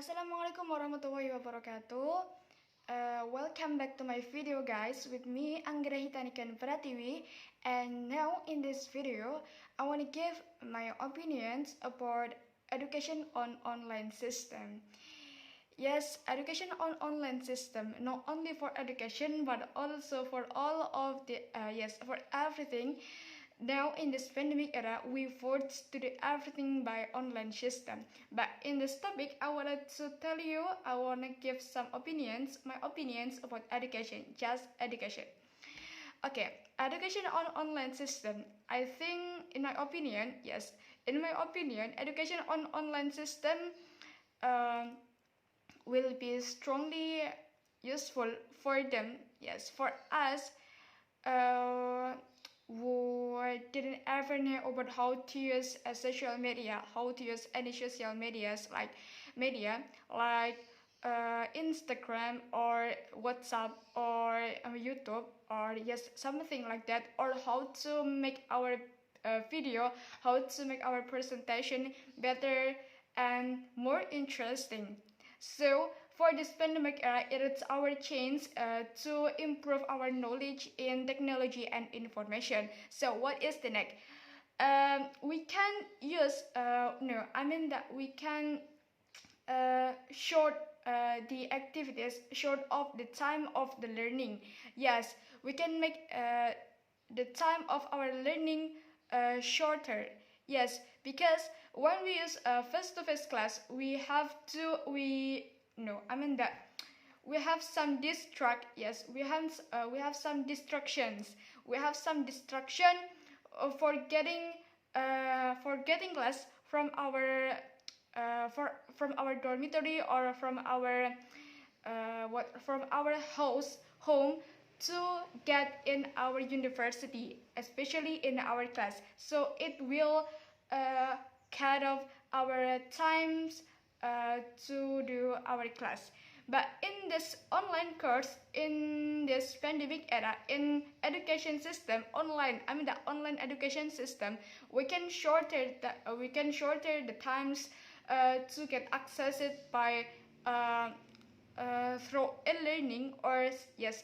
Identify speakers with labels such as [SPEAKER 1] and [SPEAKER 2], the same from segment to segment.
[SPEAKER 1] Assalamualaikum warahmatullahi wabarakatuh. Welcome back to my video, guys, with me Anggrahita Niken Pratiwi. And now in this video I want to give my opinions about education on online system. Yes, education on online system, not only for education but also for all of the for everything. Now in this pandemic era, we forced to do everything by online system. But in this topic, I wanted to tell you, I wanna give some opinions, my opinions about education, just education. Okay, education on online system. I think, in my opinion, yes, in my opinion, education on online system um, will be strongly useful for them. Yes, for us. Who didn't ever know about how to use a social media, how to use any social medias like Instagram or WhatsApp or YouTube or yes something like that, or how to make our video, how to make our presentation better and more interesting. So for this pandemic era, it is our chance to improve our knowledge in technology and information. So what is the next? We can use no, I mean that we can short the activities, short of the time of the learning. Yes, we can make the time of our learning shorter. Yes, because when we use face-to-face class, we have to we no, I mean that we have some distract. Yes, we have some distractions. We have some distraction for getting class from our from our dormitory or from our from our house home to get in our university, especially in our class. So it will cut off our times to do our class. But in this online course, in this pandemic era, in education system, I mean the online education system, we can shorten the times to get access it by through e-learning or yes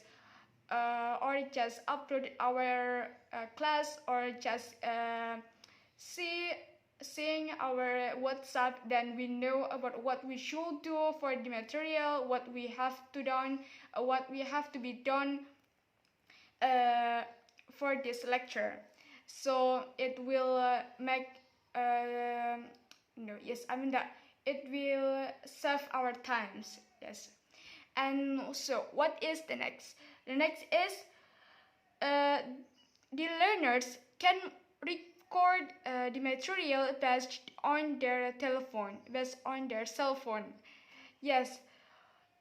[SPEAKER 1] or just upload our class or just seeing our WhatsApp, then we know about what we should do for the material, what we have to done, what we have to be done for this lecture. So it will make no yes I mean that it will save our times. Yes, and so what is the next? The next is the learners can record the material based on their telephone, based on their cell phone. Yes,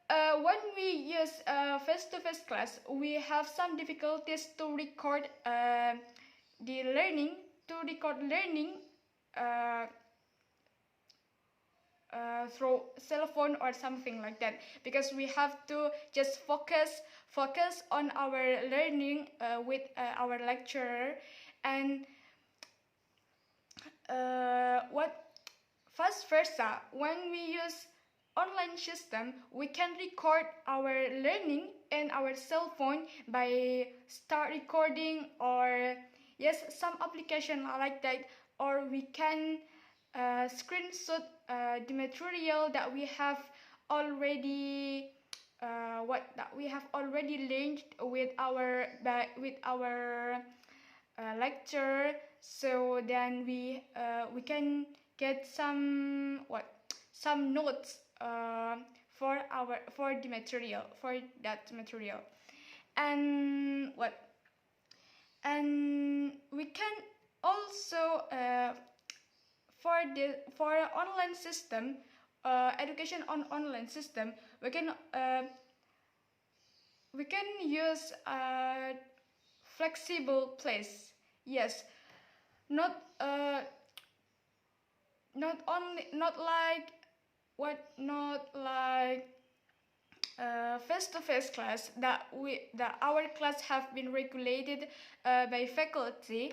[SPEAKER 1] when we use face-to-face class, we have some difficulties to record the learning, uh, through cell phone or something like that, because we have to just focus on our learning with our lecturer. And what vice versa, when we use online system, we can record our learning in our cell phone by start recording or yes some application like that, or we can screenshot the material that we have already learned with our lecture. So then we can get some notes for the material, for that material. And we can also for online system, education on online system, we can use a flexible place. Yes, not like face-to-face class that our class have been regulated by faculty.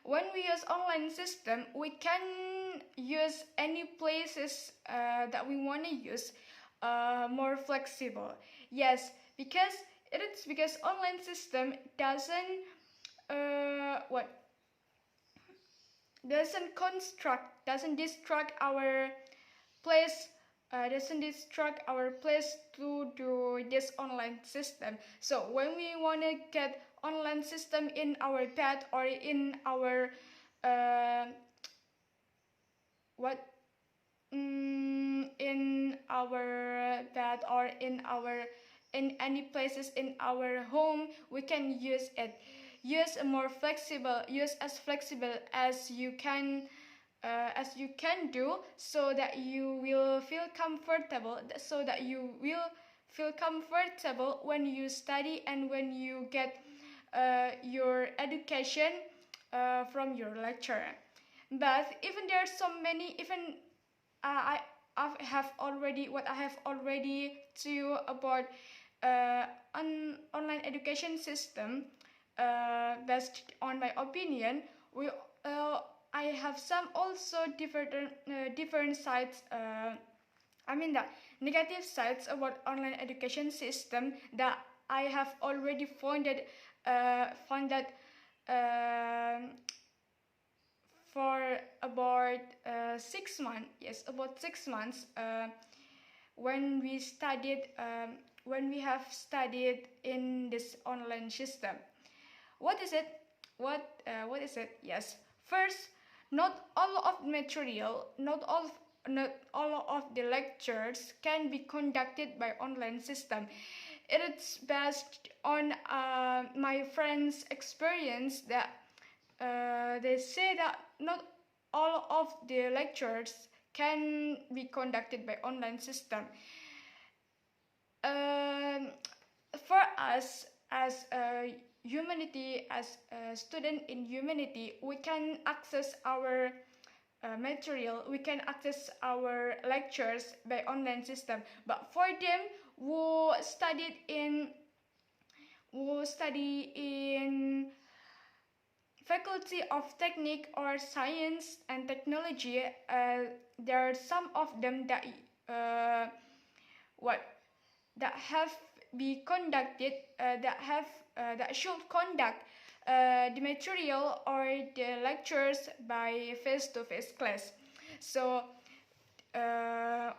[SPEAKER 1] When we use online system, we can use any places that we want to use more flexible. Yes, because it's because online system what doesn't distract our place doesn't distract our place to do this online system. So when we want to get online system in our bed or in our uh, what in our bed or in any places in our home, we can use it. Use a more flexible, use as flexible as you can do, so that you will feel comfortable, so that you will feel comfortable when you study and when you get your education from your lecturer. But even there are so many, even I have already what I have already to you about online education system. Based on my opinion, we I have some also different sides. I mean the negative sides about online education system that I have already found that for about 6 months. Yes, about 6 months. When we have studied in this online system. What is it? What is it? Yes. First, not all of material, not all of the lectures can be conducted by online system. It's based on my friends' experience that they say that not all of the lectures can be conducted by online system. Um, for us as a humanity, as a student in humanity, we can access our material, we can access our lectures by online system. But for them who study in Faculty of Technique or Science and Technology, there are some of them that what that have be conducted that should conduct the material or the lectures by face-to-face class. So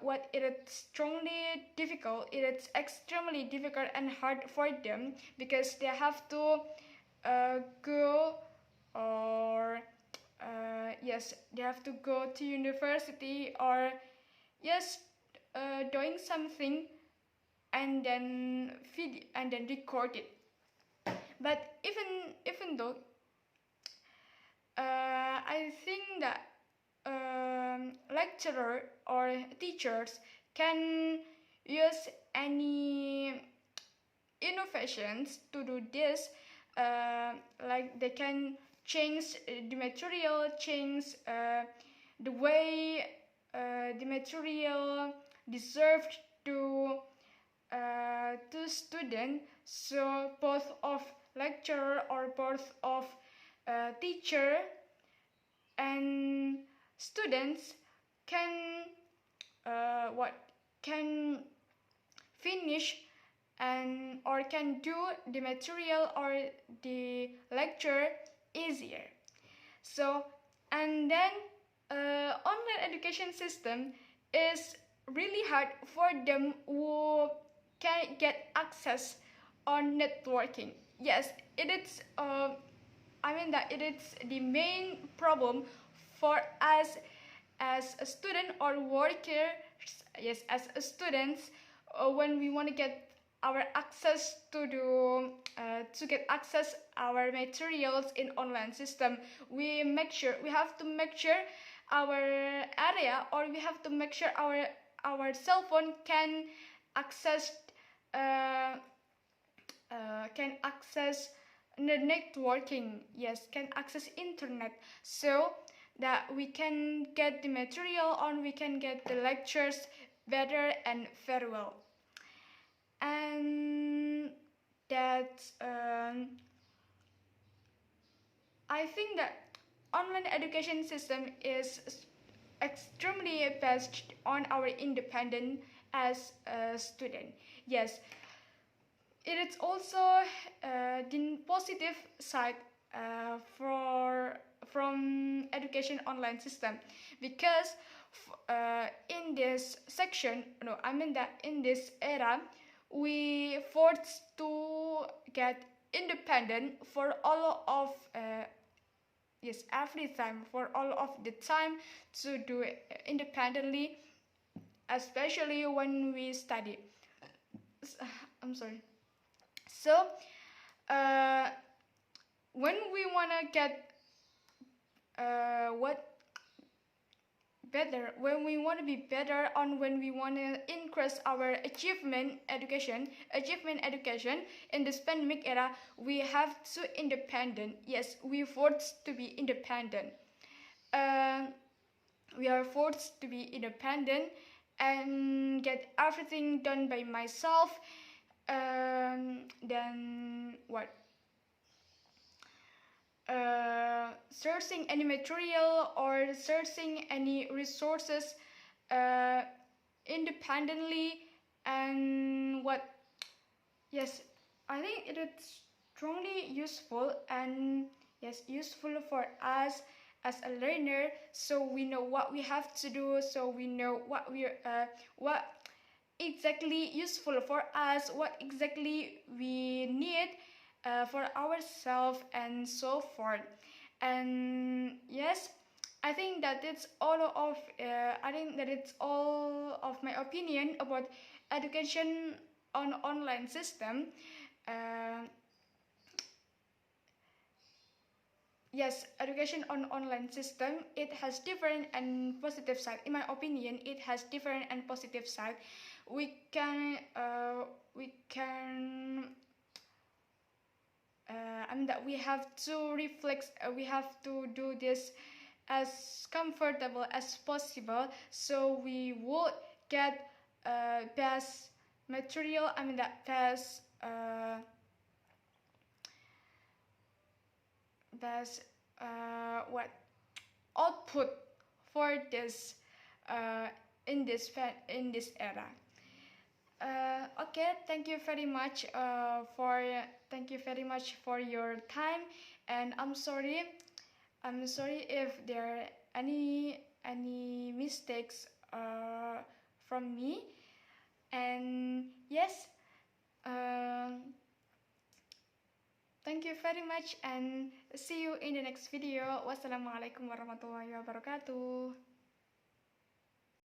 [SPEAKER 1] what it is strongly difficult, it is extremely difficult and hard for them, because they have to go or yes, they have to go to university or yes, doing something and then record it. But even though I think that lecturer or teachers can use any innovations to do this, like they can change the material, change the way the material deserved to student. So both of lecturer or both of teacher and students can can finish and or can do the material or the lecture easier. So and then online education system is really hard for them who can get access on networking. Yes, it is. I mean that it is the main problem for us as a student or worker. Yes, as a students, when we want to get our access to get access our materials in online system, we have to make sure our area, or we have to make sure our cell phone uh, can access the networking. Yes, can access internet, so that we can get the material or we can get the lectures better and very well. And that I think that online education system is extremely based on our independence as a student. Yes, it is also the positive side from education online system, because in this section, no, I mean that in this era, we forced to get independent for all of yes, every time, for all of the time, to do it independently, especially when we study. I'm sorry. So uh, when we wanna get what better, when we want to be better, on when we want to increase our achievement education in this pandemic era, we have to independent. Yes, we forced to be independent. uh, we are forced to be independent and get everything done by myself. Then what, searching any material or searching any resources uh, independently. And what, yes, I think it is strongly useful, and yes, useful for us as a learner, so we know what we have to do, so we know what exactly useful for us, what exactly we need for ourselves, and so forth. And yes, I think that it's all of I think that it's all of my opinion about education on online system. Uh, yes, education on online system, it has different and positive side. In my opinion, it has different and positive side. We can I mean that we have to reflect, we have to do this as comfortable as possible, so we would get best material, I mean that best what output for this uh, in this era. Okay, thank you very much thank you very much for your time, and I'm sorry if there are any mistakes from me. And yes, um, thank you very much, and see you in the next video. Wassalamualaikum warahmatullahi wabarakatuh.